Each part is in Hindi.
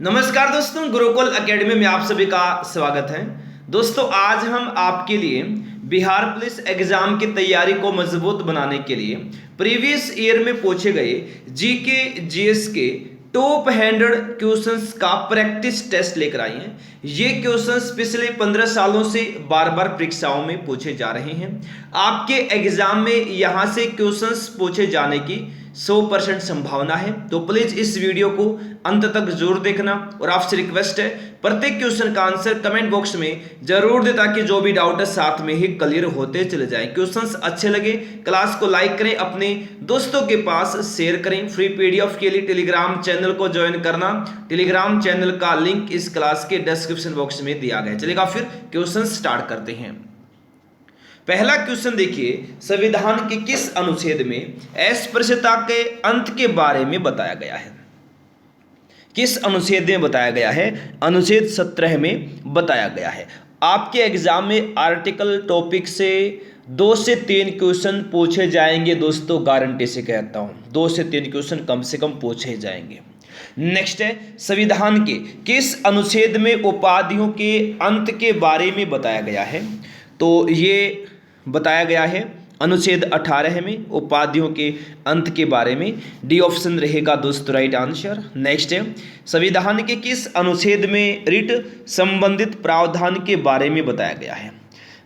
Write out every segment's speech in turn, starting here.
नमस्कार दोस्तों, गुरुकुल एकेडमी में आप सभी का स्वागत है। दोस्तों, आज हम आपके लिए बिहार पुलिस एग्जाम की तैयारी को मजबूत बनाने के लिए प्रीवियस ईयर में पूछे गए जीके जीएस के टॉप 100 क्वेश्चंस का प्रैक्टिस टेस्ट लेकर आए हैं। ये क्वेश्चंस पिछले 15 सालों से बार बार परीक्षाओं में पूछे जा रहे हैं। आपके एग्जाम में यहाँ से क्वेश्चंस पूछे जाने की 100% संभावना है। तो प्लीज इस वीडियो को अंत तक जरूर देखना और आपसे रिक्वेस्ट है प्रत्येक क्वेश्चन का आंसर कमेंट बॉक्स में जरूर दे ताकि जो भी डाउट है साथ में ही क्लियर होते चले जाएं। क्वेश्चंस अच्छे लगे क्लास को लाइक करें, अपने दोस्तों के पास शेयर करें। फ्री पीडीएफ के लिए टेलीग्राम चैनल को ज्वाइन करना। टेलीग्राम चैनल का लिंक इस क्लास के डिस्क्रिप्शन बॉक्स में दिया गया है। चलिएगा फिर क्वेश्चन स्टार्ट करते हैं। पहला क्वेश्चन देखिए, संविधान के किस अनुच्छेद में अस्पृश्यता के अंत के बारे में बताया गया है? किस अनुच्छेद में बताया गया है? अनुच्छेद 17 में बताया गया है। आपके एग्जाम में आर्टिकल टॉपिक से 2 से 3 क्वेश्चन पूछे जाएंगे दोस्तों, गारंटी से कहता हूं 2 से 3 क्वेश्चन कम से कम पूछे जाएंगे। नेक्स्ट है, संविधान के किस अनुच्छेद में उपाधियों के अंत के बारे में बताया गया है? तो ये बताया गया है अनुच्छेद 18 में उपाधियों के अंत के बारे में। डी ऑप्शन रहेगा दोस्तों राइट आंसर। नेक्स्ट है, संविधान के किस अनुच्छेद में रिट संबंधित प्रावधान के बारे में बताया गया है?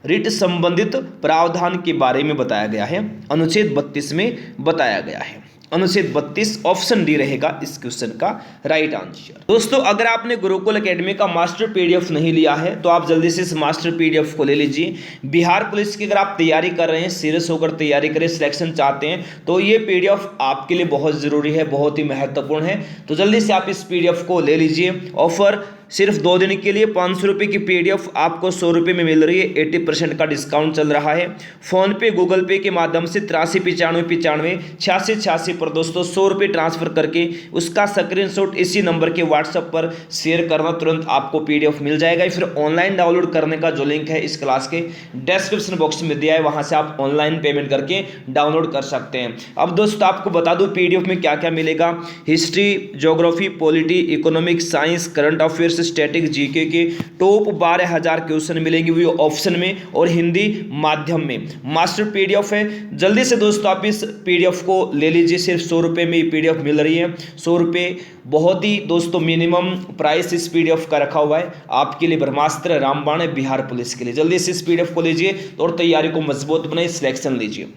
रिट संबंधित प्रावधान के बारे में बताया गया है, अनुच्छेद 32 में बताया गया है। अनुच्छेद 32 ऑप्शन डी रहेगा इस क्वेश्चन का राइट आंसर। दोस्तों, अगर आपने गुरुकुल एकेडमी का मास्टर पीडीएफ नहीं लिया है तो आप जल्दी से इस मास्टर पीडीएफ को ले लीजिए। बिहार पुलिस की अगर आप तैयारी कर रहे हैं, सीरियस होकर तैयारी करें, सिलेक्शन चाहते हैं तो ये पीडीएफ आपके लिए बहुत जरूरी है, बहुत ही महत्वपूर्ण है। तो जल्दी से आप इस पीडीएफ को ले लीजिए। ऑफर सिर्फ 2 दिन के लिए 500 रुपये की पीडीएफ आपको 100 रुपये में मिल रही है। 80% का डिस्काउंट चल रहा है। फोन पे, गूगल पे के माध्यम से 83 95 95 86 86 पर दोस्तों 100 रुपये ट्रांसफर करके उसका स्क्रीनशॉट इसी नंबर के व्हाट्सएप पर शेयर करना, तुरंत आपको पीडीएफ मिल जाएगा। फिर ऑनलाइन डाउनलोड करने का जो लिंक है इस क्लास के डिस्क्रिप्शन बॉक्स में दिया है, वहां से आप ऑनलाइन पेमेंट करके डाउनलोड कर सकते हैं। अब दोस्तों आपको बता दूं पीडीएफ में क्या क्या मिलेगा। History, geography, polity, economics, science, current affairs, static, GK के टॉप 12,000 क्वेश्चन मिलेंगे वो ऑप्शन में और हिंदी माध्यम में। मास्टर पीडीएफ है, जल्दी से दोस्तों आप इस पीडीएफ को ले लीजिए। सिर्फ 100 रुपये में पीडीएफ मिल रही है। 100 रुपये बहुत ही दोस्तों मिनिमम प्राइस इस पीडीएफ का रखा हुआ है आपके लिए। ब्रह्मास्त्र रामबाण है बिहार पुलिस के लिए। जल्दी से इस पीडीएफ को लीजिए और तैयारी को मजबूत बनाइए, सिलेक्शन लीजिए।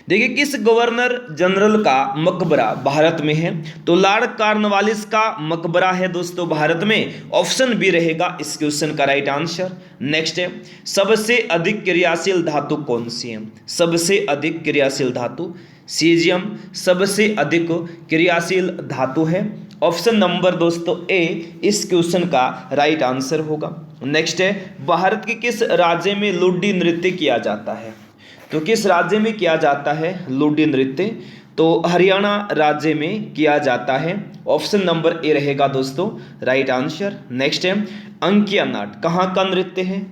देखिए, किस गवर्नर जनरल का मकबरा भारत में है? तो लॉर्ड कॉर्नवालिस का मकबरा है दोस्तों भारत में। ऑप्शन बी रहेगा इस क्वेश्चन का राइट आंसर। नेक्स्ट है, सबसे अधिक क्रियाशील धातु कौन सी है? सबसे अधिक क्रियाशील धातु सीजियम सबसे अधिक क्रियाशील धातु है। ऑप्शन नंबर दोस्तों ए इस क्वेश्चन का राइट आंसर होगा। नेक्स्ट है, भारत के किस राज्य में लुड्डी नृत्य किया जाता है? तो किस राज्य में किया जाता है लुड्डी नृत्य? तो हरियाणा राज्य में किया जाता है। ऑप्शन नंबर ए रहेगा दोस्तों राइट आंसर। नेक्स्ट है, अंकिया नाट कहाँ का नृत्य है?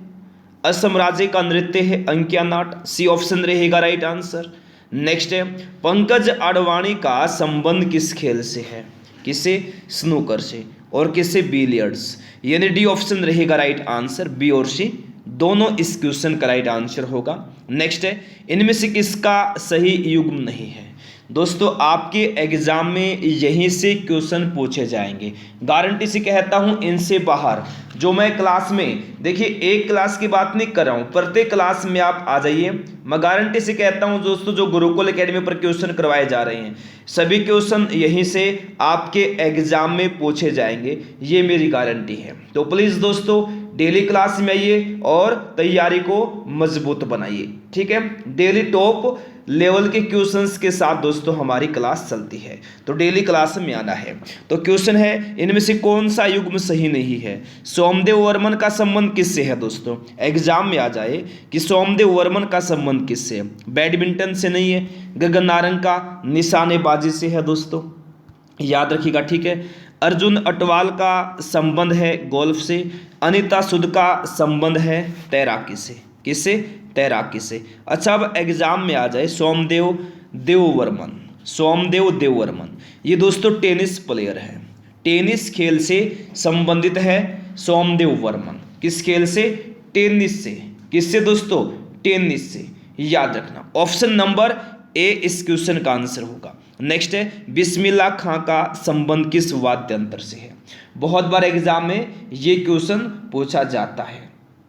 असम राज्य का नृत्य है अंकिया नाट। सी ऑप्शन रहेगा राइट आंसर। नेक्स्ट है, पंकज आडवाणी का संबंध किस खेल से है? किसे? स्नूकर से। और किसे? बिलियर्ड्स। यानी डी ऑप्शन रहेगा राइट आंसर। बी और सी दोनों इस क्वेश्चन का राइट आंसर होगा। नेक्स्ट है, इनमें से किसका सही युग्म नहीं है? दोस्तों आपके एग्जाम में यहीं से क्वेश्चन पूछे जाएंगे, गारंटी से कहता हूं। इनसे बाहर जो मैं क्लास में, देखिए एक क्लास की बात नहीं कर रहा हूं, प्रत्येक क्लास में आप आ जाइए। मैं गारंटी से कहता हूं दोस्तों जो गुरुकुल एकेडमी पर क्वेश्चन करवाए जा रहे हैं सभी क्वेश्चन यहीं से आपके एग्जाम में पूछे जाएंगे, ये मेरी गारंटी है। तो प्लीज दोस्तों डेली क्लास में आइए और तैयारी को मजबूत बनाइए, ठीक है। डेली टॉप लेवल के क्वेश्चंस के साथ दोस्तों हमारी क्लास चलती है, तो डेली क्लास में आना है। तो क्वेश्चन है, इनमें से कौन सा युग्म सही नहीं है? सोमदेव वर्मन का संबंध किससे है? दोस्तों एग्जाम में आ जाए कि सोमदेव वर्मन का संबंध किससे है? बैडमिंटन से नहीं है। गगन नारंग का निशानेबाजी से है दोस्तों, याद रखिएगा, ठीक है। अर्जुन अटवाल का संबंध है गोल्फ से। अनीता सुद का संबंध है तैराकी से। किससे? तैराकी से। अच्छा, अब एग्जाम में आ जाए सोमदेव देववर्मन। सोमदेव देववर्मन ये दोस्तों टेनिस प्लेयर है। टेनिस खेल से संबंधित है सोमदेव वर्मन। किस खेल से? टेनिस से। किससे दोस्तों? टेनिस से, याद रखना। ऑप्शन नंबर ए इस क्वेश्चन का आंसर होगा। नेक्स्ट है, बिस्मिल्लाह खां का संबंध किस वाद्य यंत्र से है? बहुत बार एग्जाम में ये क्वेश्चन पूछा जाता है,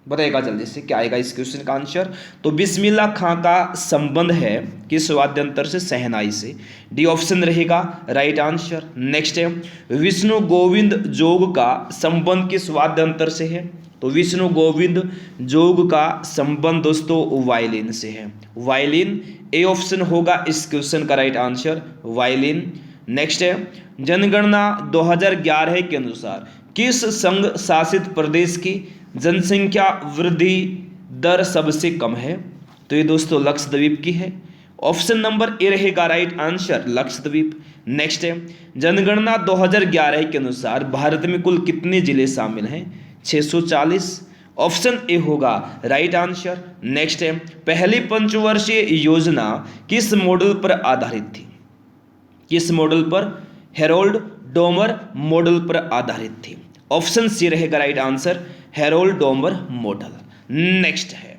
बताएगा जल्दी से क्या आएगा इस क्वेश्चन का आंसर। तो बिस्मिल्लाह खां का संबंध है किस वाद्य यंत्र से? शहनाई से। डी ऑप्शन रहेगा राइट आंसर। नेक्स्ट है, विष्णु गोविंद जोग का संबंध किस वाद्य यंत्र से है? तो विष्णु गोविंद जोग का संबंध दोस्तों वायलिन से है। वायलिन, ए ऑप्शन होगा इस क्वेश्चन का राइट आंसर, वायलिन। नेक्स्ट है, जनगणना 2011 के अनुसार किस संघ शासित प्रदेश की जनसंख्या वृद्धि दर सबसे कम है? तो ये दोस्तों लक्षद्वीप की है। ऑप्शन नंबर ए रहेगा राइट आंसर, लक्षद्वीप। नेक्स्ट है, जनगणना 2011 के अनुसार भारत में कुल कितने जिले शामिल हैं? 640। ऑप्शन ए होगा राइट आंसर। नेक्स्ट है, पहली पंचवर्षीय योजना किस मॉडल पर आधारित थी? किस मॉडल पर? हेरोल्ड डोमर मॉडल पर आधारित थी। ऑप्शन सी रहेगा right answer, Harold Domar model. Next है,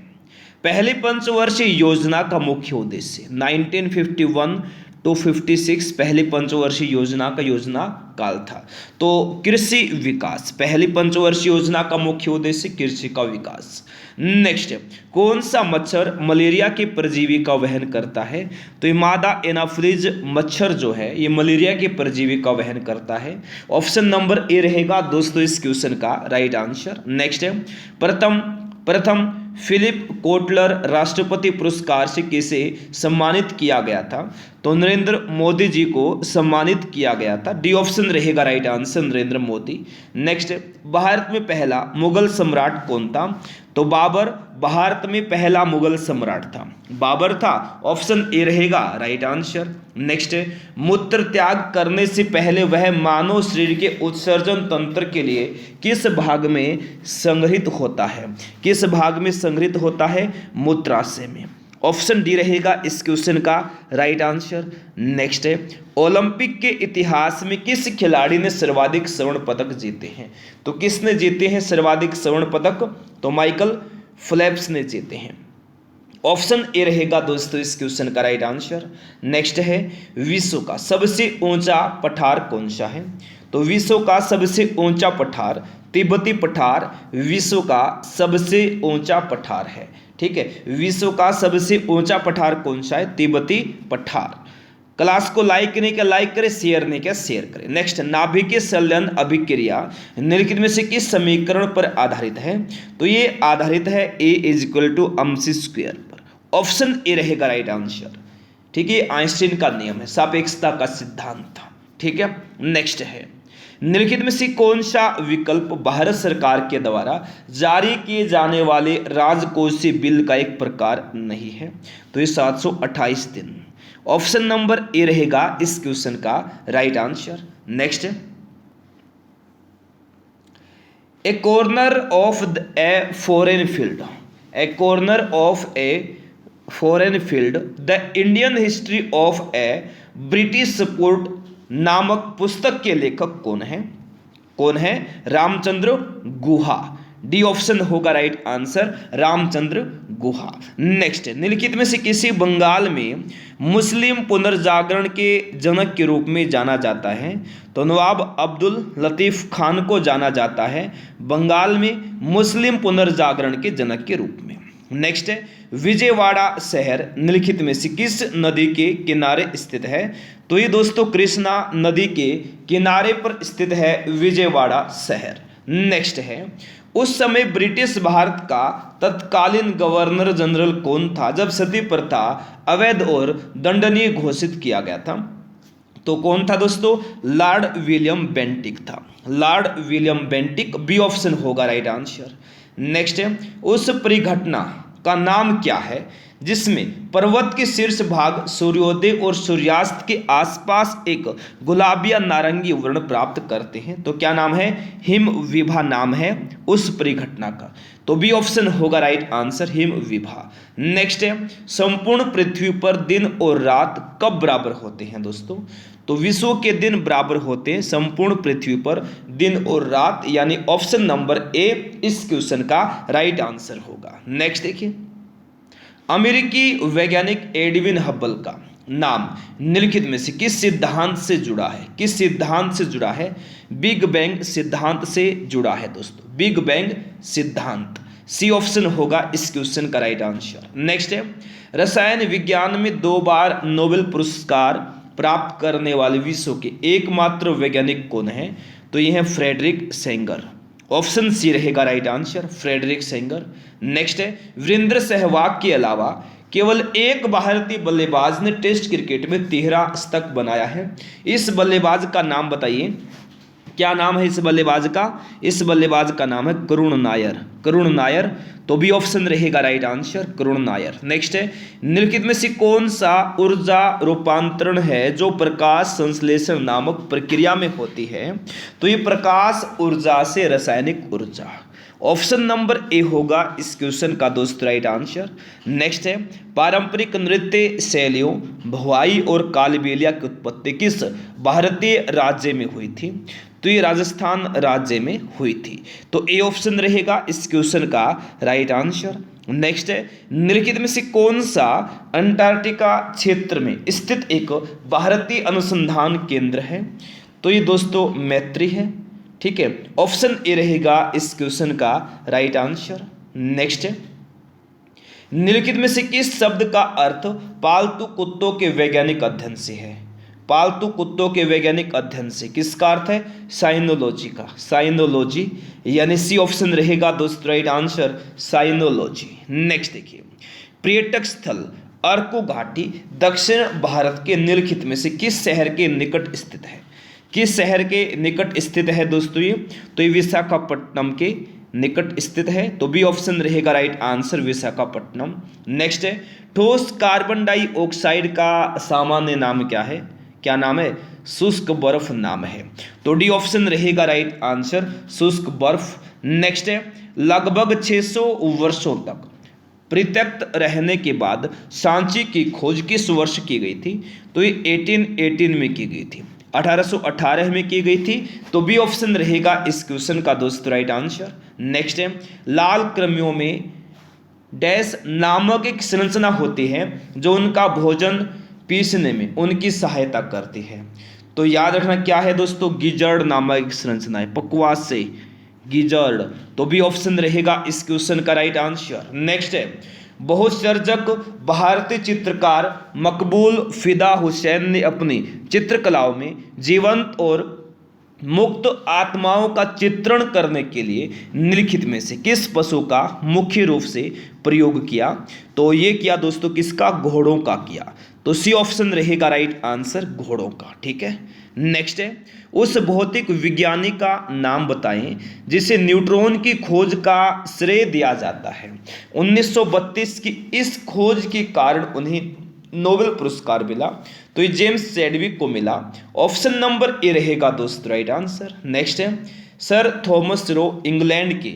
पहली पंचवर्षीय योजना का मुख्य उद्देश्य 1951 to 56 पहली पंचवर्षीय योजना का योजना काल था। तो कृषि विकास, पहली पंचवर्षीय योजना का मुख्य उद्देश्य कृषि का विकास। नेक्स्ट है, कौन सा मच्छर मलेरिया के परजीवी का वहन करता है? तो ये मादा एनाफ्रीज मच्छर जो है ये मलेरिया के परजीवी का वहन करता है। ऑप्शन नंबर ए रहेगा दोस्तों इस क्वेश्चन का राइट आंसर। नेक्स्ट है, प्रथम फिलिप कोटलर राष्ट्रपति पुरस्कार से किसे सम्मानित किया गया था? तो नरेंद्र मोदी जी को सम्मानित किया गया था। डी ऑप्शन रहेगा right answer, Narendra Modi. Next, Bharat में पहला मुगल सम्राट कौन था? तो बाबर भारत में पहला मुगल सम्राट था, बाबर था। ऑप्शन ए रहेगा राइट आंसर। नेक्स्ट, मूत्र त्याग करने से पहले वह मानव शरीर के उत्सर्जन तंत्र के लिए किस भाग में संग्रहित होता है? किस भाग में संग्रहित होता है? मूत्राशय में। ऑप्शन डी रहेगा इस क्वेश्चन का राइट आंसर। नेक्स्ट है, ओलंपिक के इतिहास में किस खिलाड़ी ने सर्वाधिक स्वर्ण पदक जीते हैं? तो किसने जीते हैं सर्वाधिक स्वर्ण पदक? तो माइकल फेल्प्स ने जीते हैं। ऑप्शन ए रहेगा दोस्तों इस क्वेश्चन का राइट आंसर। नेक्स्ट है, विश्व का सबसे ऊंचा पठार कौन सा है? तो विश्व का सबसे ऊंचा पठार तिब्बती पठार विश्व का सबसे ऊंचा पठार है। ठीक है, विश्व का सबसे ऊंचा पठार कौन सा है? तिब्बती पठार। क्लास को लाइक नहीं किया लाइक करें, शेयर नहीं किया शेयर करें। नेक्स्ट, नाभिकीय संलयन अभिक्रिया निम्नलिखित में से किस समीकरण पर आधारित है? तो ये आधारित है A=mc² पर। ऑप्शन ए रहेगा राइट आंसर। ठीक है, आइंस्टीन का नियम है, सापेक्षता का सिद्धांत था। ठीक है, नेक्स्ट है, निम्नलिखित में से कौन सा विकल्प भारत सरकार के द्वारा जारी किए जाने वाले राजकोषीय बिल का एक प्रकार नहीं है? तो ये 728 दिन। ऑप्शन नंबर ए रहेगा इस क्वेश्चन का right answer. Next, A corner of a foreign field, A corner of a foreign field the Indian history of A British sport नामक पुस्तक के लेखक कौन है? कौन है? रामचंद्र गुहा। डी ऑप्शन होगा right answer, Ramachandra Guha. Next, निम्नलिखित में से किसी बंगाल में मुस्लिम पुनर्जागरण के जनक के रूप में जाना जाता है? तो नवाब अब्दुल लतीफ खान को जाना जाता है बंगाल में मुस्लिम पुनर्जागरण के जनक के रूप में। नेक्स्ट है, विजयवाड़ा शहर निम्नलिखित में से किस नदी के किनारे स्थित है? तो ये दोस्तों कृष्णा नदी के किनारे पर स्थित है विजयवाड़ा शहर। नेक्स्ट है, उस समय ब्रिटिश भारत का तत्कालीन गवर्नर जनरल कौन था जब सती प्रथा अवैध और दंडनीय घोषित किया गया था? तो कौन था दोस्तों? लॉर्ड विलियम बेंटिक था, Lord William Bentinck. B option होगा राइट आंसर। नेक्स्ट है, उस परिघटना का नाम क्या है जिसमें पर्वत के शीर्ष भाग सूर्योदय और सूर्यास्त के आसपास एक गुलाबी या नारंगी वर्ण प्राप्त करते हैं। तो क्या नाम है? हिमविभा नाम है उस परिघटना का। तो बी ऑप्शन होगा राइट आंसर, हिमविभा। नेक्स्ट है, संपूर्ण पृथ्वी पर दिन और रात कब बराबर होते हैं दोस्तों? तो विश्व के दिन बराबर होते हैं संपूर्ण पृथ्वी पर दिन और रात, यानी ऑप्शन नंबर ए इस क्वेश्चन का राइट आंसर होगा। नेक्स्ट देखिए, अमेरिकी वैज्ञानिक एडविन हब्बल का नाम निम्नलिखित में से किस सिद्धांत से जुड़ा है? किस सिद्धांत से जुड़ा है? बिग बैंग सिद्धांत से जुड़ा है दोस्तों, बिग बैंग सिद्धांत। सी ऑप्शन होगा इस क्वेश्चन का राइट आंसर। नेक्स्ट है, रसायन विज्ञान में 2 बार नोबेल पुरस्कार प्राप्त करने वाले विश्व के एकमात्र वैज्ञानिक कौन है? तो ये है फ्रेडरिक सेंगर। ऑप्शन सी रहेगा right answer, Frederick Sanger. Next है, वीरेंद्र सहवाग के अलावा केवल एक भारतीय बल्लेबाज ने टेस्ट क्रिकेट में 13 शतक बनाया है। इस बल्लेबाज का नाम बताइए, क्या नाम है इस बल्लेबाज का? इस बल्लेबाज का नाम है करुण नायर, करुण नायर। तो बी ऑप्शन रहेगा right answer, Karun Nair. Next है, निम्नलिखित में से कौन सा ऊर्जा रूपांतरण है जो प्रकाश संश्लेषण नामक प्रक्रिया में होती है? तो ये प्रकाश ऊर्जा से रासायनिक ऊर्जा। ऑप्शन नंबर ए होगा इस क्वेश्चन का दोस्त राइट आंसर। नेक्स्ट है, पारंपरिक नृत्य शैलियों भवाई और कालबेलिया की उत्पत्ति किस भारतीय राज्य में हुई थी? तो ये राजस्थान राज्य में हुई थी। तो ए ऑप्शन रहेगा इस क्वेश्चन का राइट आंसर। नेक्स्ट है, निम्नलिखित में से कौन सा अंटार्कटिका क्षेत्र में स्थित एक भारतीय अनुसंधान केंद्र है? तो ये दोस्तों मैत्री है, ठीक है। ऑप्शन ए रहेगा इस क्वेश्चन का राइट आंसर। नेक्स्ट है, निम्नलिखित में से किस शब्द का अर्थ पालतू कुत्तों के वैज्ञानिक अध्ययन से है? पालतू कुत्तों के वैज्ञानिक अध्ययन से किसका अर्थ है? साइनोलॉजी का, साइनोलॉजी, यानी सी ऑप्शन रहेगा दोस्तों राइट आंसर, साइनोलॉजी। नेक्स्ट देखिए, पर्यटक स्थल अर्को घाटी दक्षिण भारत के निम्नलिखित में से किस शहर के निकट स्थित है? किस शहर के निकट स्थित है दोस्तों ये? तो ये विशाखापट्टनम के निकट स्थित है। तो बी ऑप्शन रहेगा राइट आंसर, विशाखापट्टनम। नेक्स्ट है, ठोस कार्बन डाइऑक्साइड का सामान्य नाम क्या है? क्या नाम है? शुष्क बर्फ नाम है। तो डी ऑप्शन रहेगा राइट आंसर, शुष्क बर्फ। नेक्स्ट है, लगभग 600 वर्षों तक परित्यक्त रहने के बाद सांची की खोज किस वर्ष की गई थी? तो ये 1818 में की गई थी, 1818 में की गई थी। तो बी ऑप्शन रहेगा इस क्वेश्चन का दोस्तों राइट आंसर। नेक्स्ट है, लाल कृमियों में डैश नामक एक संरचना होती है जो उनका भोजन पीसने में उनकी सहायता करती है। तो याद रखना क्या है दोस्तों, गिजर्ड नामक एक संरचना है, पकवास से गिजर्ड। तो बी ऑप्शन रहेगा इस क्वेश्चन का राइट आंसर। नेक्स्ट है, बहुसर्जक भारतीय चित्रकार मकबूल फिदा हुसैन ने अपनी चित्रकलाओं में जीवंत और मुक्त आत्माओं का चित्रण करने के लिए निम्नलिखित में से किस पशु का मुख्य रूप से प्रयोग किया? तो ये किया दोस्तों किसका? घोड़ों का किया। तो सी ऑप्शन रहेगा राइट आंसर, घोड़ों का, ठीक है। नेक्स्ट है, उस भौतिक विज्ञानी का नाम बताएं जिसे न्यूट्रॉन की खोज का श्रेय दिया जाता है। 1932 की इस खोज के कारण उन्हें नोबेल पुरस्कार मिला। तो ये जेम्स चैडविक को मिला। ऑप्शन नंबर ए रहेगा दोस्त राइट आंसर। नेक्स्ट है, सर थॉमस रो इंग्लैंड के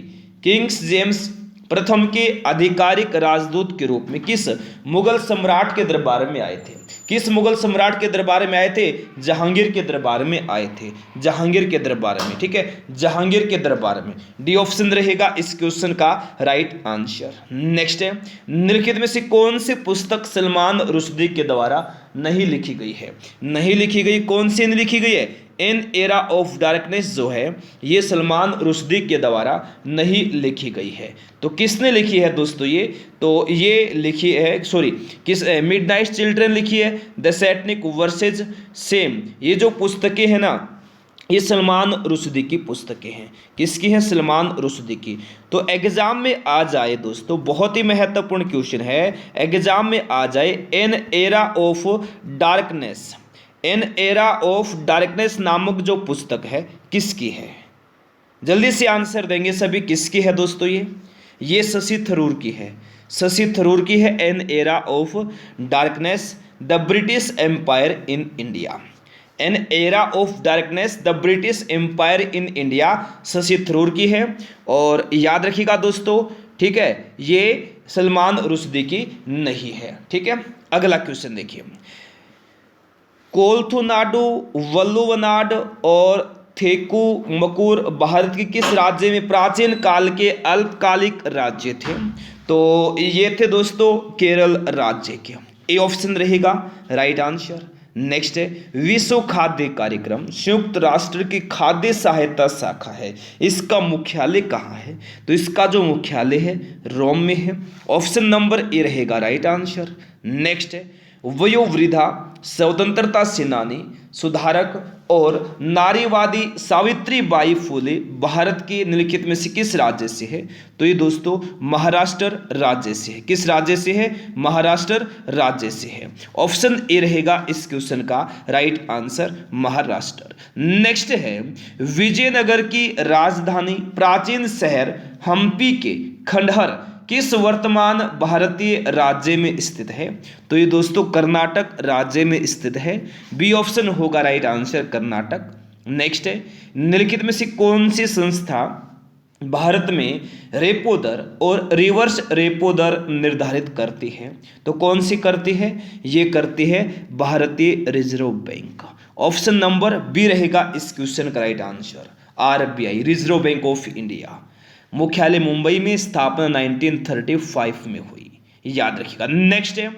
किंग्स जेम्स प्रथम के आधिकारिक राजदूत के रूप में किस मुगल सम्राट के दरबार में आए थे? किस मुगल सम्राट के दरबार में आए थे? जहांगीर के दरबार में आए थे, जहांगीर के दरबार में, ठीक है, जहांगीर के दरबार में। डी ऑप्शन रहेगा इस क्वेश्चन का राइट आंसर। नेक्स्ट है, निम्नलिखित में से कौन सी पुस्तक सलमान रुश्दी के द्वारा नहीं लिखी गई है? नहीं लिखी गई, कौन सी नहीं लिखी गई है? एन एरा ऑफ डार्कनेस जो है ये सलमान रुश्दी के द्वारा नहीं लिखी गई है। तो किसने लिखी है दोस्तों ये? तो ये लिखी है, सॉरी, किस मिडनाइट चिल्ड्रन लिखी है, द सैटनिक वर्सेज सेम। ये जो पुस्तकें हैं ना, ये सलमान रुश्दी की पुस्तकें हैं। किसकी हैं? सलमान रुश्दी की। तो एग्जाम में आ जाए दोस्तों, बहुत ही महत्वपूर्ण क्वेश्चन है, एग्जाम में आ जाए, N Era of darkness, N Era of darkness नामक जो पुस्तक है किसकी है? जल्दी से आंसर देंगे सभी, किसकी है दोस्तों ये? ये शशि थरूर की है। शशि थरूर की है An Era of Darkness the British Empire in India. An Era of Darkness the British Empire in India Shashi Tharoor की है। और याद रखिएगा दोस्तों, ठीक है, ये सलमान रुश्दी की नहीं है। ठीक है, अगला क्वेश्चन देखिए, कोलथुनाडु, वल्लुवनाड और थेकु मकुर भारत के किस राज्य में प्राचीन काल के अल्पकालिक राज्य थे? तो ये थे दोस्तों केरल राज्य के। ए ऑप्शन रहेगा राइट आंसर। नेक्स्ट है, विश्व खाद्य कार्यक्रम संयुक्त राष्ट्र की खाद्य सहायता शाखा है, इसका मुख्यालय कहाँ है? तो इसका जो मुख्यालय है रोम में है। ऑप्शन नंबर ए रहेगा राइट आंसर। नेक्स्ट है, वयोवृद्धा स्वतंत्रता सेनानी, सुधारक और नारीवादी सावित्री बाई फुले भारत के निम्नलिखित में से किस राज्य से है? तो ये दोस्तों महाराष्ट्र राज्य से है। किस राज्य से है? महाराष्ट्र राज्य से है। ऑप्शन ए रहेगा इस क्वेश्चन का राइट आंसर, महाराष्ट्र। नेक्स्ट है, विजयनगर की राजधानी प्राचीन शहर हम्पी के खंडहर किस वर्तमान भारतीय राज्य में स्थित है? तो ये दोस्तों कर्नाटक राज्य में स्थित है। बी ऑप्शन होगा राइट आंसर, कर्नाटक। नेक्स्ट है, निम्नलिखित में से कौन सी संस्था भारत में रेपो दर और रिवर्स रेपो दर निर्धारित करती है? तो कौन सी करती है? ये करती है भारतीय Reserve Bank. Option number B रहेगा इस क्वेश्चन का right answer, RBI, Reserve Bank of India. मुख्यालय मुंबई में, स्थापना 1935 में हुई, याद रखिएगा। नेक्स्ट है,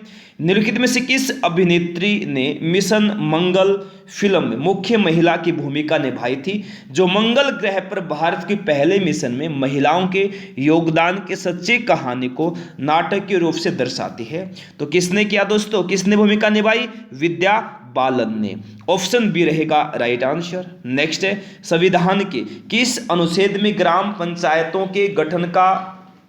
निम्नलिखित में से किस अभिनेत्री ने मिशन मंगल फिल्म में मुख्य महिला की भूमिका निभाई थी, जो मंगल ग्रह पर भारत के पहले मिशन में महिलाओं के योगदान के सच्ची कहानी को नाटकीय रूप से दर्शाती है? तो किसने किया दोस्तों, किसने भूमिका निभाई? विद्या बालन ने। ऑप्शन बी रहेगा राइट आंसर। नेक्स्ट है, संविधान के किस अनुच्छेद में ग्राम पंचायतों के गठन का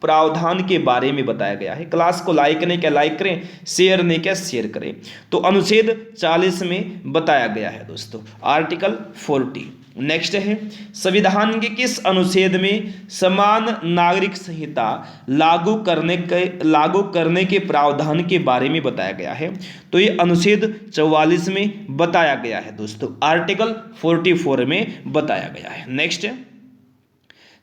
प्रावधान के बारे में बताया गया है? क्लास को लाइक नहीं क्या लाइक करें, शेयर नहीं क्या शेयर करें। तो अनुच्छेद 40 में बताया गया है दोस्तों, आर्टिकल 40। नेक्स्ट है, संविधान के किस अनुच्छेद में समान नागरिक संहिता लागू करने के प्रावधान के बारे में बताया गया है? तो ये अनुच्छेद 44 में बताया गया है दोस्तों, आर्टिकल 44 में बताया गया है। नेक्स्ट है,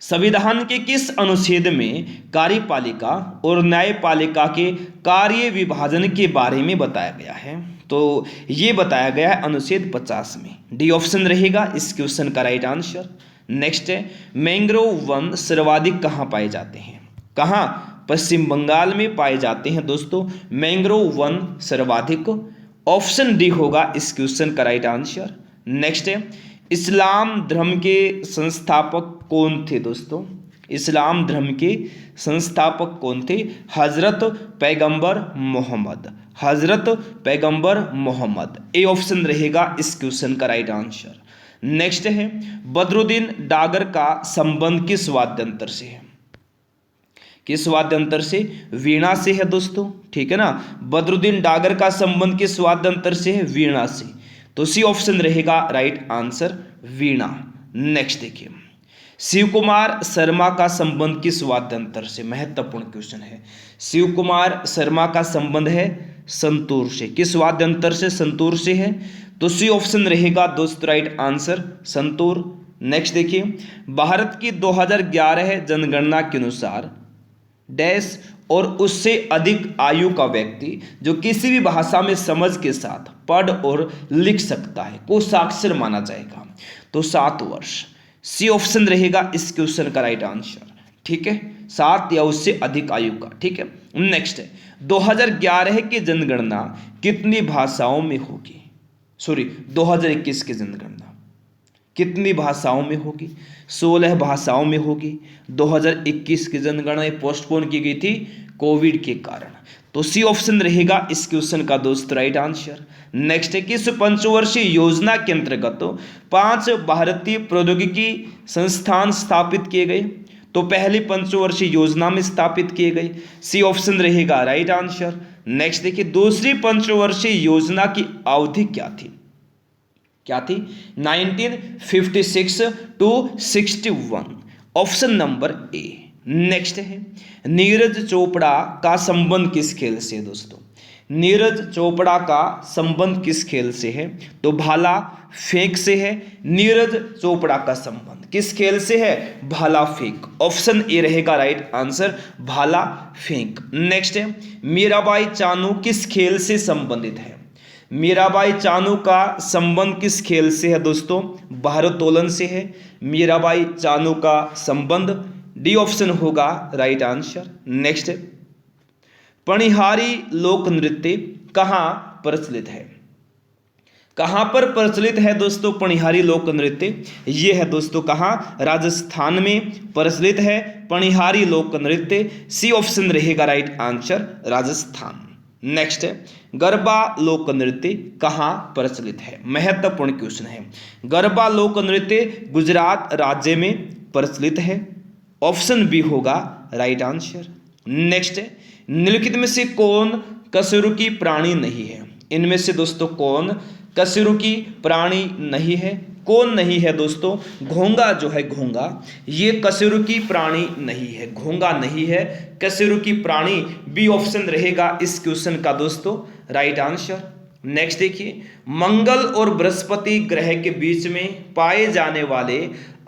संविधान के किस अनुच्छेद में कार्यपालिका और न्यायपालिका के कार्य विभाजन के बारे में बताया गया है? तो ये बताया गया है अनुच्छेद 50 में। डी ऑप्शन रहेगा इस क्वेश्चन का राइट आंसर। नेक्स्ट है, मैंग्रोव वन सर्वाधिक कहाँ पाए जाते हैं? कहाँ? पश्चिम बंगाल में पाए जाते हैं दोस्तों मैंग्रोव वन सर्वाधिक। ऑप्शन डी होगा इस क्वेश्चन का राइट आंसर। नेक्स्ट है, इस्लाम धर्म के संस्थापक कौन थे दोस्तों? इस्लाम धर्म के संस्थापक कौन थे? हजरत पैगंबर मोहम्मद, हजरत पैगंबर मोहम्मद। ए ऑप्शन रहेगा इस क्वेश्चन का राइट आंसर। नेक्स्ट है, बदरुद्दीन डागर का संबंध किस वाद्यंत्र से है? किस वाद्यंत्र से? वीणा से है दोस्तों, ठीक है ना। बदरुद्दीन डागर का संबंध किस वाद्यंत्र से है? वीणा से। तो सी ऑप्शन रहेगा राइट आंसर, वीणा। नेक्स्ट देखिए, शिव कुमार शर्मा का संबंध किस वाद्यंत्र से? महत्वपूर्ण क्वेश्चन है। शिव कुमार शर्मा का संबंध है संतूर से। किस वाद्यंत्र से? संतूर से है। तो सी ऑप्शन रहेगा दोस्तों राइट आंसर, संतूर। नेक्स्ट देखिए, भारत की 2011 जनगणना के अनुसार डैश और उससे अधिक आयु का व्यक्ति जो किसी भी भाषा में समझ के साथ पढ़ और लिख सकता है को साक्षर माना जाएगा? तो 7 वर्ष। सी ऑप्शन रहेगा इस क्वेश्चन का राइट आंसर, ठीक है, 7 या उससे अधिक आयु का, ठीक है। नेक्स्ट है, 2011 की जनगणना कितनी भाषाओं में होगी? 2021 की जनगणना कितनी भाषाओं में होगी? 16 भाषाओं में होगी। 2021 की जनगणना पोस्टपोन की गई थी कोविड के कारण। तो सी ऑप्शन रहेगा इस क्वेश्चन का दोस्त राइट आंसर। नेक्स्ट है, किस पंचवर्षीय योजना के अंतर्गत 5 भारतीय प्रौद्योगिकी संस्थान स्थापित किए गए? तो पहली पंचवर्षीय योजना में स्थापित किए गए। सी ऑप्शन रहेगा राइट आंसर। नेक्स्ट देखिए, दूसरी पंचवर्षीय योजना की अवधि क्या थी? 1956 to 61। Option number A next है नीरज चोपड़ा का संबंध किस खेल से है दोस्तों? नीरज चोपड़ा का संबंध किस खेल से है? तो भाला फेंक से है। नीरज चोपड़ा का संबंध किस खेल से है? भाला फेंक। ऑप्शन ए रहेगा राइट आंसर, भाला फेंक। नेक्स्ट है मीराबाई चानू किस खेल से संबंधित है? मीराबाई चानू का संबंध किस खेल से है दोस्तों? भारोत्तोलन से है मीराबाई चानू का संबंध। डी ऑप्शन होगा राइट आंसर। नेक्स्ट पणिहारी लोक नृत्य कहाँ प्रचलित है? कहाँ पर प्रचलित है दोस्तों पणिहारी लोक नृत्य? ये है दोस्तों कहाँ? राजस्थान में प्रचलित है पणिहारी लोक नृत्य। सी ऑप्शन रहेगा राइट आंसर, राजस्थान। नेक्स्ट है गरबा लोक नृत्य कहाँ प्रचलित है? महत्वपूर्ण क्वेश्चन है। गरबा लोक नृत्य गुजरात राज्य में प्रचलित है। ऑप्शन बी होगा राइट आंसर। नेक्स्ट है निम्नलिखित में से कौन कशेरुकी प्राणी नहीं है? इनमें से दोस्तों कौन कशेरुकी प्राणी नहीं है? कौन नहीं है दोस्तों? घोंगा जो है घोंगा, ये कशेरुकी प्राणी नहीं है। घोंगा नहीं है कशेरुकी प्राणी। बी ऑप्शन रहेगा इस क्वेश्चन का दोस्तों राइट आंसर। नेक्स्ट देखिए मंगल और बृहस्पति ग्रह के बीच में पाए जाने वाले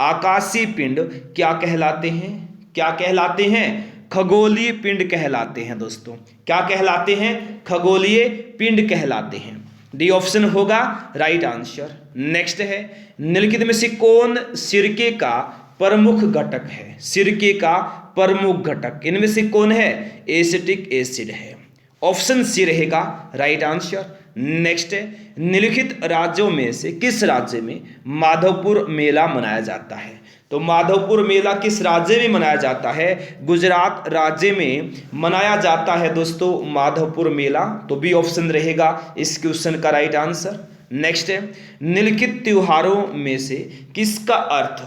आकाशीय पिंड क्या कहलाते हैं? क्या कहलाते हैं? खगोलीय पिंड कहलाते हैं दोस्तों। क्या कहलाते हैं? खगोलीय पिंड कहलाते हैं। डी ऑप्शन होगा राइट आंसर। नेक्स्ट है निम्नलिखित में से कौन सिरके का प्रमुख घटक है? सिरके का प्रमुख घटक इनमें से कौन है? एसिटिक एसिड है। ऑप्शन सी रहेगा राइट आंसर। नेक्स्ट है निम्नलिखित राज्यों में से किस राज्य में माधवपुर मेला मनाया जाता है? तो माधवपुर मेला किस राज्य में मनाया जाता है? गुजरात राज्य में मनाया जाता है दोस्तों माधवपुर मेला। तो बी ऑप्शन रहेगा इस क्वेश्चन का राइट आंसर। नेक्स्ट है निम्नलिखित त्योहारों में से किसका अर्थ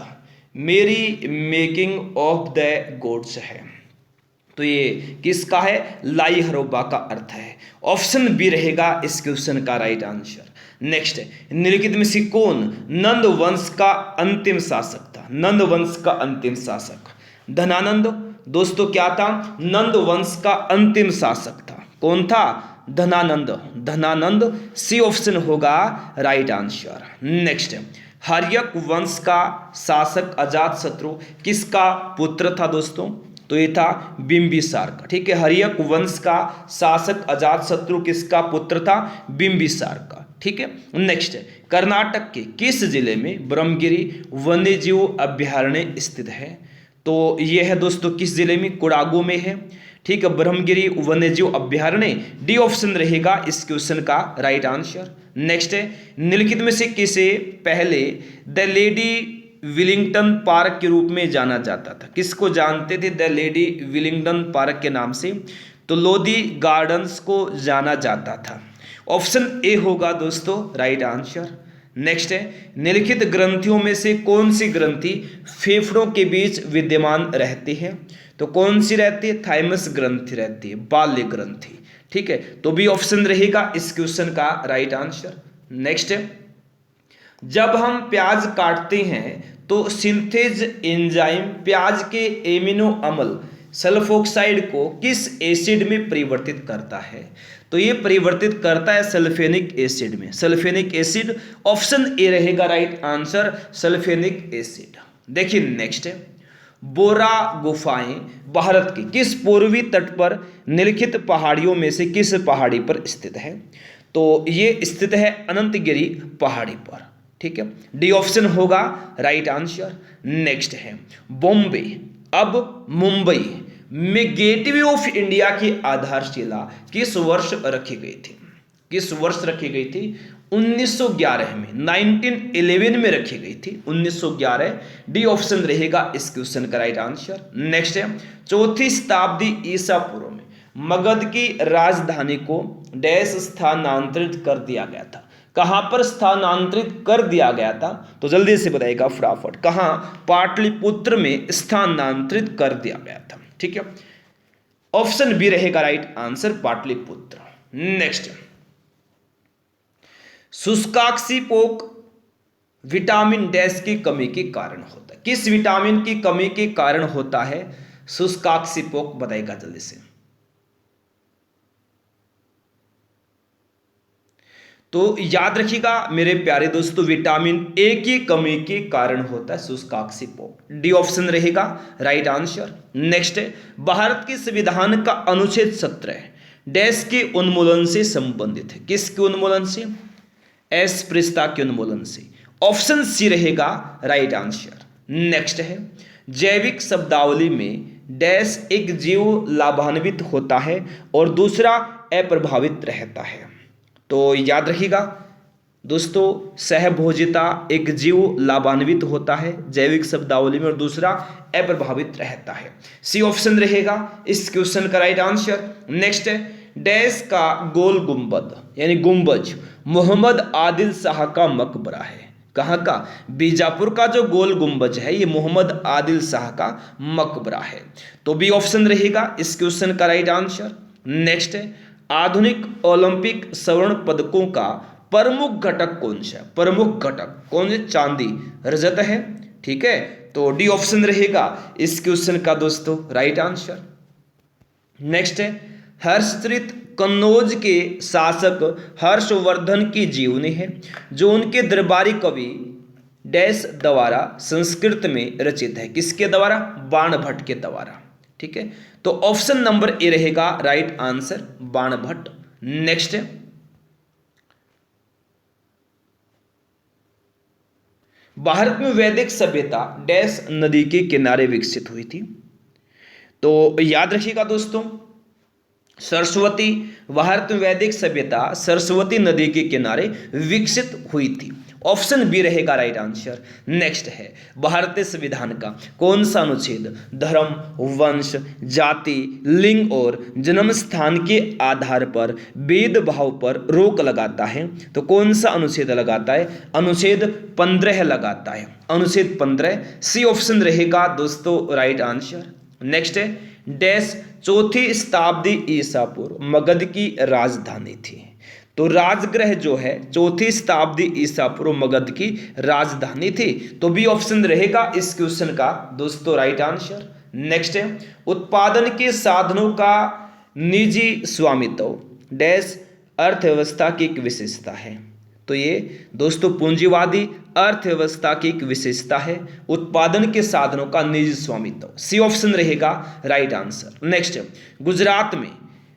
मेरी मेकिंग ऑफ द गोड्स है? तो ये किसका है? लाई हरोबा का अर्थ है। ऑप्शन बी रहेगा इस क्वेश्चन का राइट आंसर। नेक्स्ट है निम्नलिखित में से कौन नंद वंश का अंतिम शासक था? नंद वंश का अंतिम शासक धनानंद दोस्तों क्या था? नंद वंश का अंतिम शासक था। कौन था? धनानंद। धनानंद सी ऑप्शन होगा राइट आंसर। नेक्स्ट है हर्यक वंश का शासक अजातशत्रु किसका पुत्र था दोस्तों? तो ये था बिंबिसार का। ठीक है, हर्यक वंश का शासक अजातशत्रु किसका पुत्र था? बिंबिसार का। ठीक है, नेक्स्ट है कर्नाटक के किस जिले में ब्रह्मगिरी वन्यजीव अभ्यारण्य स्थित है? तो ये है दोस्तों किस जिले में? कोडागू में है। ठीक है, ब्रह्मगिरी वन्यजीव अभ्यारण्य। डी ऑप्शन रहेगा इस क्वेश्चन का राइट आंसर। नेक्स्ट है निम्नलिखित में से किसे पहले द लेडी विलिंगटन पार्क के रूप में जाना जाता था? किसको जानते थे द लेडी विलिंगटन पार्क के नाम से? तो लोधी गार्डन्स को जाना जाता था। ऑप्शन ए होगा दोस्तों राइट आंसर। नेक्स्ट है निम्नलिखित ग्रंथियों में से कौन सी ग्रंथि फेफड़ों के बीच विद्यमान रहती है? तो कौन सी रहती है? थाइमस ग्रंथि रहती है, बाल्य ग्रंथि। ठीक है, तो बी ऑप्शन रहेगा इस क्वेश्चन का राइट आंसर। नेक्स्ट है जब हम प्याज काटते हैं तो सिंथेज एंजाइम प्याज के एमिनो अम्ल सल्फोक्साइड को किस एसिड में परिवर्तित करता है? तो ये परिवर्तित करता है सल्फेनिक एसिड में। सल्फेनिक एसिड ऑप्शन ए रहेगा राइट आंसर, सल्फेनिक एसिड। देखिए नेक्स्ट है बोरा गुफाएं भारत के किस पूर्वी तट पर निम्नलिखित पहाड़ियों में से किस पहाड़ी पर स्थित है? तो ये स्थित है अनंतगिरी पहाड़ी पर। ठीक है, डी ऑप्शन होगा राइट आंसर। नेक्स्ट है बॉम्बे अब मुंबई में गेटवे ऑफ इंडिया की आधारशिला किस वर्ष रखी गई थी? किस वर्ष रखी गई थी? 1911 में, 1911 में रखी गई थी, 1911। डी ऑप्शन रहेगा इस क्वेश्चन का राइट आंसर। नेक्स्ट है चौथी शताब्दी ईसा पूर्व में मगध की राजधानी को डैश स्थानांतरित कर दिया गया था। कहां पर स्थानांतरित कर दिया गया था? तो जल्दी से बताइएगा फटाफट। कहां? पाटलिपुत्र में स्थानांतरित कर दिया गया था। ठीक है, ऑप्शन बी रहेगा राइट आंसर, पाटलिपुत्र। नेक्स्ट शुष्काक्षिपोक विटामिन डैश की कमी के कारण होता है। किस विटामिन की कमी के कारण होता है? शुष्काक्षिपोक बताइएगा जल्दी से। तो याद रखिएगा मेरे प्यारे दोस्तों, विटामिन ए की कमी के कारण होता है शुष्काक्षिपोक। डी ऑप्शन रहेगा राइट आंसर। नेक्स्ट है, भारत के संविधान का अनुच्छेद 17 डैश के उन्मूलन से संबंधित है। किसके उन्मूलन से? अस्पृश्यता के उन्मूलन से। ऑप्शन सी रहेगा राइट आंसर। नेक्स्ट है, जैविक शब्दावली में डैश एक जीव लाभान्वित होता है और दूसरा अप्रभावित रहता है। तो याद रखिएगा दोस्तों, सहभोजिता एक जीव लाभान्वित होता है जैविक शब्दावली में और दूसरा अप्रभावित रहता है। सी ऑप्शन रहेगा इस क्वेश्चन का राइट आंसर। नेक्स्ट है, डैश का गोल गुंबद यानी गुंबज मोहम्मद आदिल शाह का मकबरा है। कहाँ का? बीजापुर का जो गोल गुंबज है ये मोहम्मद आदिल शाह का मकबरा है। तो बी ऑप्शन रहेगा इस क्वेश्चन का राइट आंसर। नेक्स्ट है, आधुनिक ओलंपिक स्वर्ण पदकों का प्रमुख घटक कौन सा है? प्रमुख घटक कौन है? चांदी, रजत है। ठीक है, तो डी ऑप्शन रहेगा इस क्वेश्चन का दोस्तों राइट आंसर। नेक्स्ट है, हर्षचरित कन्नौज के शासक हर्षवर्धन की जीवनी है जो उनके दरबारी कवि डैश द्वारा संस्कृत में रचित है। किसके द्वारा? बाणभट्ट के द्वारा। ठीक है, तो ऑप्शन नंबर ए रहेगा राइट आंसर, बाणभट्ट। नेक्स्ट है, भारत में वैदिक सभ्यता डैश नदी के किनारे विकसित हुई थी। तो याद रखिएगा दोस्तों, सरस्वती, भारत में वैदिक सभ्यता सरस्वती नदी के किनारे विकसित हुई थी। ऑप्शन बी रहेगा राइट आंसर। नेक्स्ट है, भारतीय संविधान का कौन सा अनुच्छेद धर्म, वंश, जाति, लिंग और जन्म स्थान के आधार पर भेदभाव पर रोक लगाता है? तो कौन सा अनुच्छेद लगाता है? अनुच्छेद 15 लगाता है। अनुच्छेद 15, सी ऑप्शन रहेगा दोस्तों राइट आंसर। नेक्स्ट है, डैश चौथी शताब्दी ईसा पूर्व मगध की राजधानी थी। तो राजगृह जो है चौथी शताब्दी ईसा पूर्व मगध की राजधानी थी। तो बी ऑप्शन रहेगा इस क्वेश्चन का दोस्तों राइट आंसर। नेक्स्ट है, उत्पादन के साधनों का निजी स्वामित्व डैश अर्थव्यवस्था की एक विशेषता है। तो ये दोस्तों पूंजीवादी अर्थव्यवस्था की एक विशेषता है, उत्पादन के साधनों का निजी स्वामित्व। सी ऑप्शन रहेगा राइट आंसर। नेक्स्ट, गुजरात में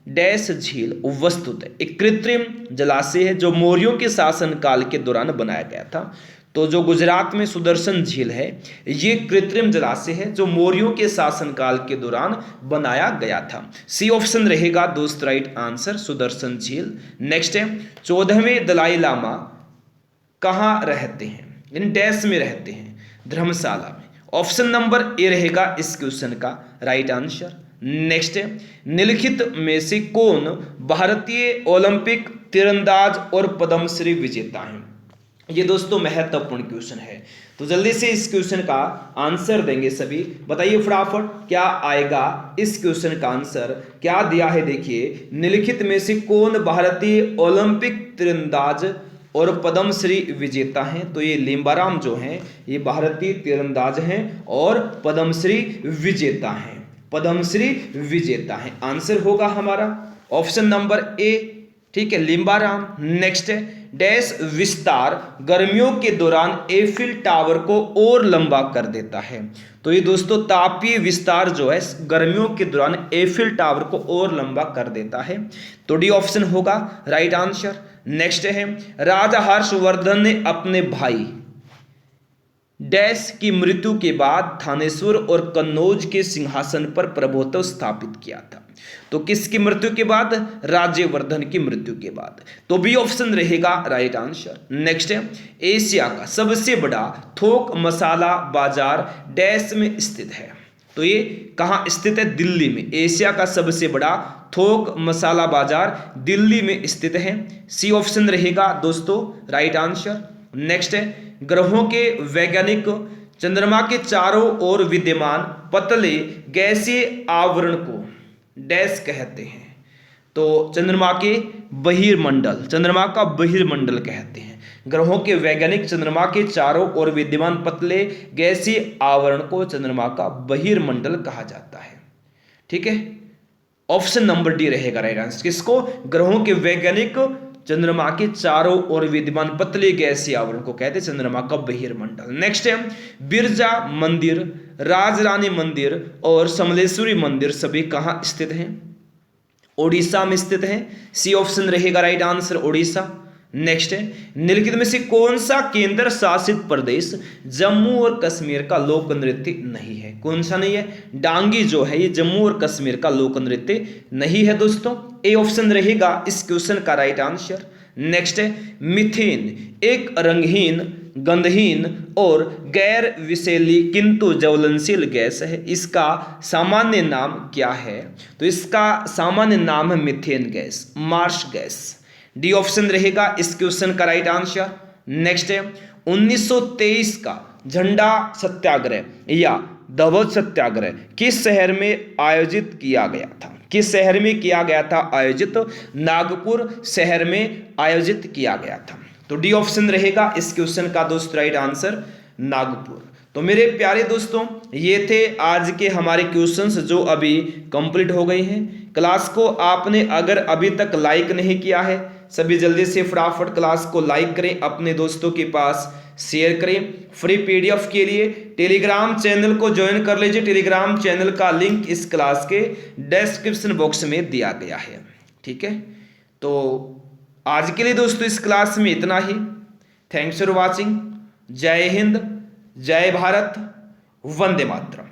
डैश झील वस्तुतः एक कृत्रिम जलाशय है जो मौर्यों के शासनकाल के दौरान बनाया गया था। तो जो गुजरात में सुदर्शन झील है ये कृत्रिम जलाशय है जो मौर्यों के शासनकाल के दौरान बनाया गया था। सी ऑप्शन रहेगा दोस्त राइट आंसर, सुदर्शन झील। नेक्स्ट है, 14वें दलाई लामा कहाँ रहते हैं? यानी डैश में रहते हैं, धर्मशाला में। ऑप्शन नंबर ए रहेगा इस क्वेश्चन का राइट आंसर। नेक्स्ट है, निम्नलिखित में से कौन भारतीय ओलंपिक तीरंदाज और पद्मश्री विजेता हैं? ये दोस्तों महत्वपूर्ण क्वेश्चन है, तो जल्दी से इस क्वेश्चन का आंसर देंगे सभी। बताइए फटाफट क्या आएगा इस क्वेश्चन का आंसर। क्या दिया है देखिए, निम्नलिखित में से कौन भारतीय ओलंपिक तीरंदाज और पद्मश्री विजेता हैं? तो ये लिम्बाराम जो हैं ये भारतीय तीरंदाज हैं और पद्मश्री विजेता हैं, पद्मश्री विजेता हैं। आंसर होगा हमारा ऑप्शन नंबर ए। ठीक है, लिम्बाराम। नेक्स्ट है, डैश विस्तार गर्मियों के दौरान एफिल टावर को और लंबा कर देता है। तो ये दोस्तों तापीय विस्तार जो है गर्मियों के दौरान एफिल टावर को और लंबा कर देता है। तो डी ऑप्शन होगा राइट आंसर। नेक्स्ट है, राजा हर्षवर्धन ने अपने भाई डैश की मृत्यु के बाद थानेश्वर और कन्नौज के सिंहासन पर प्रभुत्व स्थापित किया था। तो किसकी मृत्यु के बाद? राज्यवर्धन की मृत्यु के बाद। तो बी ऑप्शन रहेगा राइट आंसर। नेक्स्ट है, एशिया का सबसे बड़ा थोक मसाला बाजार डैश में स्थित है। तो ये कहाँ स्थित है? दिल्ली में। एशिया का सबसे बड़ा थोक मसाला बाजार दिल्ली में स्थित है। सी ऑप्शन रहेगा दोस्तों राइट आंसर। नेक्स्ट है, ग्रहों के वैज्ञानिक चंद्रमा के चारों ओर विद्यमान पतले गैसीय आवरण को डैश कहते हैं। तो चंद्रमा के बहिर्मंडल, चंद्रमा का बहिर्मंडल कहते हैं। ग्रहों के वैज्ञानिक चंद्रमा के चारों ओर विद्यमान पतले गैसीय आवरण को चंद्रमा का बहिर्मंडल कहा जाता है। ठीक है, ऑप्शन नंबर डी रहेगा राइट आंसर। किसको? ग्रहों के वैज्ञानिक चंद्रमा के चारों ओर विद्यमान पतले गैसीय आवरण को कहते हैं चंद्रमा का बहिर्मंडल। नेक्स्ट है बिरजा मंदिर, राजरानी मंदिर और समलेश्वरी मंदिर सभी कहां स्थित हैं? ओडिशा में स्थित है। सी ऑप्शन रहेगा राइट आंसर, ओडिशा। नेक्स्ट है निम्नलिखित में से कौन सा केंद्र शासित प्रदेश जम्मू और कश्मीर का लोक नृत्य नहीं है? कौन सा नहीं है? डांगी जो है ये जम्मू और कश्मीर का लोक नृत्य नहीं है दोस्तों। ए ऑप्शन रहेगा इस क्वेश्चन का राइट आंसर। नेक्स्ट है मीथेन एक रंगहीन, गंधहीन और गैर विषैली किंतु ज्वलनशील गैस है, इसका सामान्य नाम क्या है? तो इसका सामान्य नाम है methane gas, Marsh gas. D option रहेगा इस क्वेश्चन का राइट आंसर। नेक्स्ट है 1923 का झंडा सत्याग्रह या धवज सत्याग्रह किस शहर में आयोजित किया गया था? किस शहर में किया गया था आयोजित? नागपुर शहर में आयोजित किया गया था। तो डी ऑप्शन रहेगा इस क्वेश्चन का दोस्त राइट आंसर, नागपुर। तो मेरे प्यारे दोस्तों ये थे आज के हमारे क्वेश्चंस जो अभी कंप्लीट हो गए हैं। क्लास को आपने अगर अभी तक लाइक नहीं किया है, सभी जल्दी से फटाफट क्लास को लाइक करें, अपने दोस्तों के पास शेयर करें। फ्री पीडीएफ के लिए टेलीग्राम चैनल को ज्वाइन कर लीजिए। टेलीग्राम चैनल का लिंक इस क्लास के डिस्क्रिप्शन बॉक्स में दिया गया है, ठीक है। तो आज के लिए दोस्तों इस क्लास में इतना ही। Thanks for watching. जय हिंद, जय भारत, वंदे मातरम।